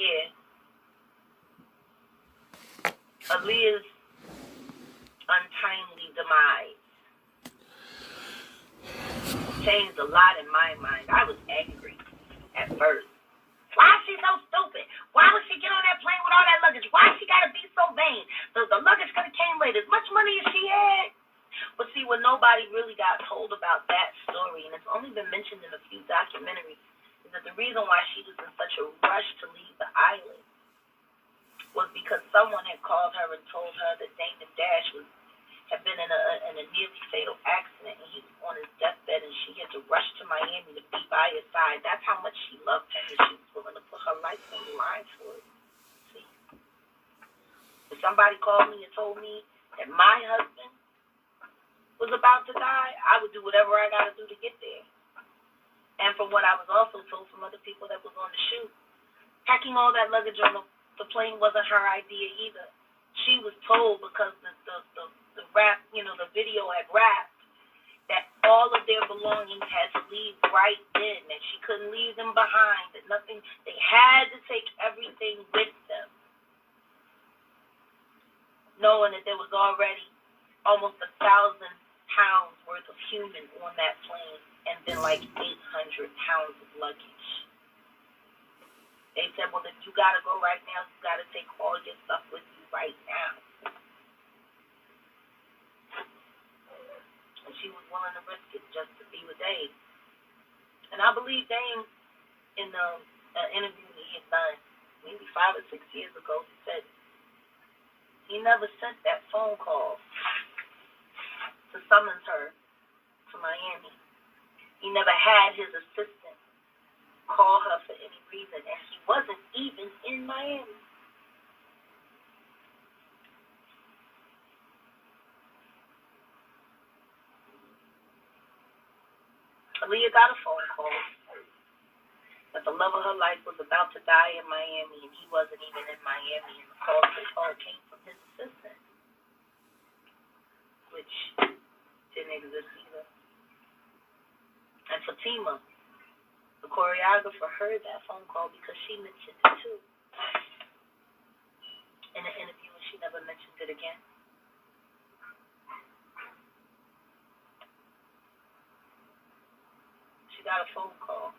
yeah, Aaliyah's untimely demise changed a lot in my mind. I was angry at first. Why is she so stupid? Why would she get on that plane with all that luggage? Why she gotta be so vain? The luggage could have came later. As much money as she had. But see, what nobody really got told about that story, and it's only been mentioned in a few documentaries, is that the reason why she was in such a rush to leave the island was because someone had called her and told her that Damon Dash had been in a nearly fatal accident, and he was on his deathbed, and she had to rush to Miami to be by his side. That's how much she loved him, and she was willing to put her life on the line for it. See, if somebody called me and told me that my husband was about to die, I would do whatever I got to do to get there. And from what I was also told from other people that was on the shoot, packing all that luggage on the plane wasn't her idea either. She was told, because the rap, the video had rapped, that all of their belongings had to leave right then, that she couldn't leave them behind, that nothing, they had to take everything with them, knowing that there was already almost 1,000 pounds worth of human on that plane, and then like 800 pounds of luggage. They said, well, if you got to go right now, you got to take all your stuff with you right now. And she was willing to risk it just to be with Dave. And I believe Dame, in the interview that he had done maybe 5 or 6 years ago, he said he never sent that phone call to summons her to Miami. He never had his assistant call her for any reason, and he wasn't even in Miami. Aaliyah got a phone call that the love of her life was about to die in Miami, and he wasn't even in Miami, and the call came from his assistant, which didn't exist either. And Fatima, the choreographer, heard that phone call because she mentioned it too in an interview, and she never mentioned it again. She got a phone call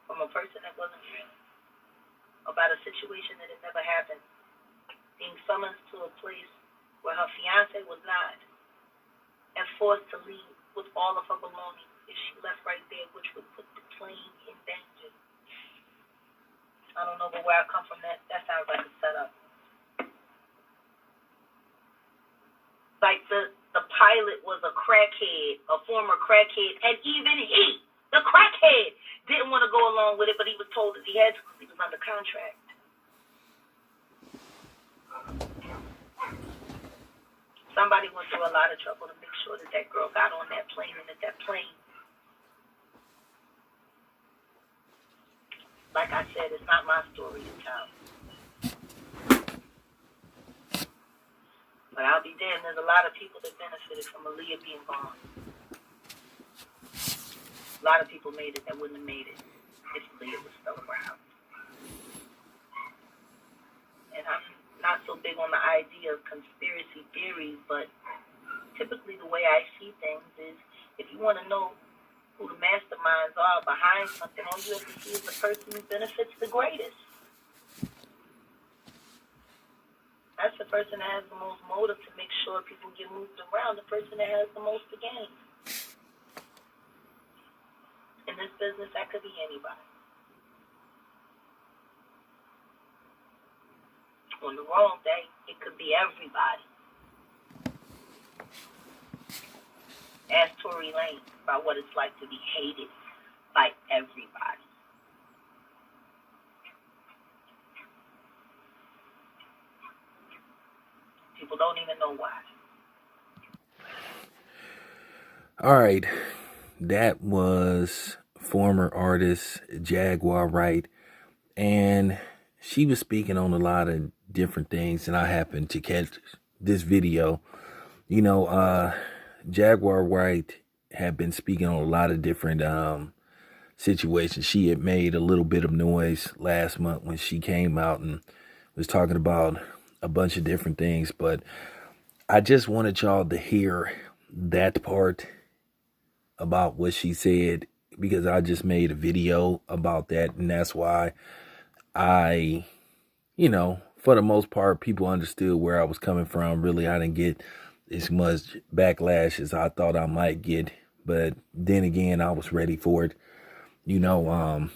from a person that wasn't real about a situation that had never happened, being summoned to a place where her fiance was not, and forced to leave with all of her belongings if she left right there, which would put the plane in danger. I don't know, but where I come from, that sounds like a setup. Like the pilot was a crackhead, a former crackhead, and even he, the crackhead, didn't want to go along with it, but he was told that he had to because he was under contract. Somebody went through a lot of trouble to make sure that that girl got on that plane, and that plane, like I said, it's not my story to tell. But I'll be damned, there's a lot of people that benefited from Aaliyah being gone. A lot of people made it that wouldn't have made it if Aaliyah was still around. And I'm not so big on the idea of conspiracy theories, but typically the way I see things is, if you want to know who the masterminds are behind something, all you have to see is the person who benefits the greatest. That's the person that has the most motive to make sure people get moved around, the person that has the most to gain. In this business, that could be anybody. On the wrong day, it could be everybody. Ask Tory Lanez about what it's like to be hated by everybody. People don't even know why. All right. That was former artist Jaguar Wright, and she was speaking on a lot of different things, and I happened to catch this video. Jaguar Wright had been speaking on a lot of different situation. She had made a little bit of noise last month when she came out and was talking about a bunch of different things, but I just wanted y'all to hear that part about what she said, because I just made a video about that, and that's why I, for the most part, people understood where I was coming from. Really, I didn't get as much backlash as I thought I might get, but then again, I was ready for it, and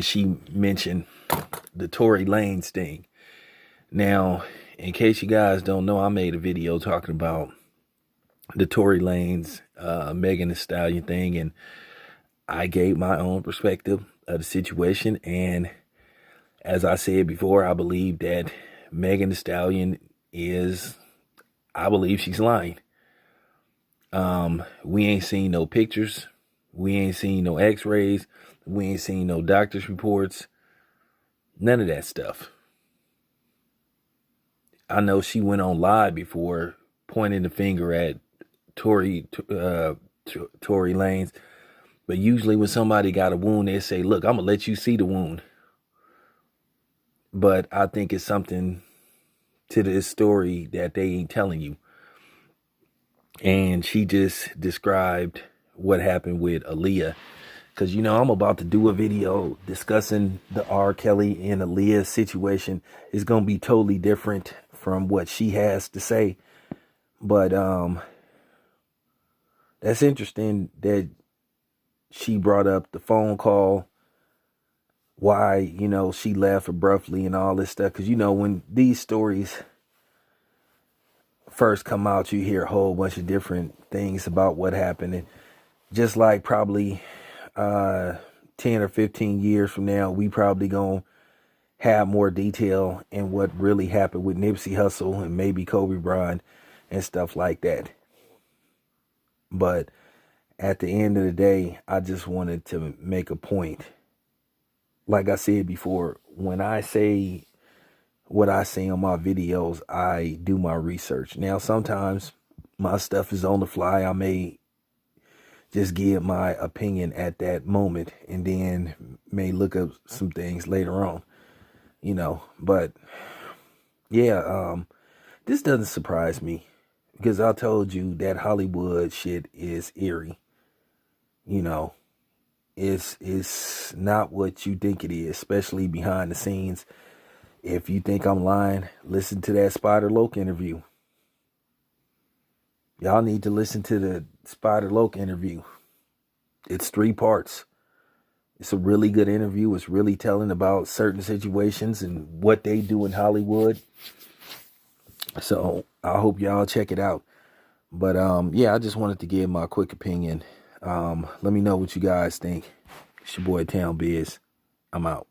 she mentioned the Tory Lanez thing. Now, in case you guys don't know, I made a video talking about the Tory Lanez, Megan Thee Stallion thing, and I gave my own perspective of the situation. And as I said before, I believe that Megan Thee Stallion I believe she's lying. We ain't seen no pictures. We ain't seen no x-rays. We ain't seen no doctor's reports. None of that stuff. I know she went on live before pointing the finger at Tory Lanez. But usually when somebody got a wound, they say, look, I'm going to let you see the wound. But I think it's something to this story that they ain't telling you. And she just described what happened with Aaliyah. Because, I'm about to do a video discussing the R. Kelly and Aaliyah situation. It's going to be totally different from what she has to say. But that's interesting that she brought up the phone call, why, she left abruptly and all this stuff. Because, when these stories first come out, you hear a whole bunch of different things about what happened. And just like probably 10 or 15 years from now, we probably going to have more detail in what really happened with Nipsey Hussle and maybe Kobe Bryant and stuff like that. But at the end of the day, I just wanted to make a point. Like I said before, when I say what I say on my videos, I do my research. Now, sometimes my stuff is on the fly. I may just give my opinion at that moment and then may look up some things later on, But, yeah, this doesn't surprise me because I told you that Hollywood shit is eerie. It's not what you think it is, especially behind the scenes. If you think I'm lying, listen to that Spider Loc interview. Y'all need to listen to the Spider Loc interview. It's 3 parts. It's a really good interview. It's really telling about certain situations and what they do in Hollywood. So I hope y'all check it out. But yeah, I just wanted to give my quick opinion. Let me know what you guys think. It's your boy Town Biz. I'm out.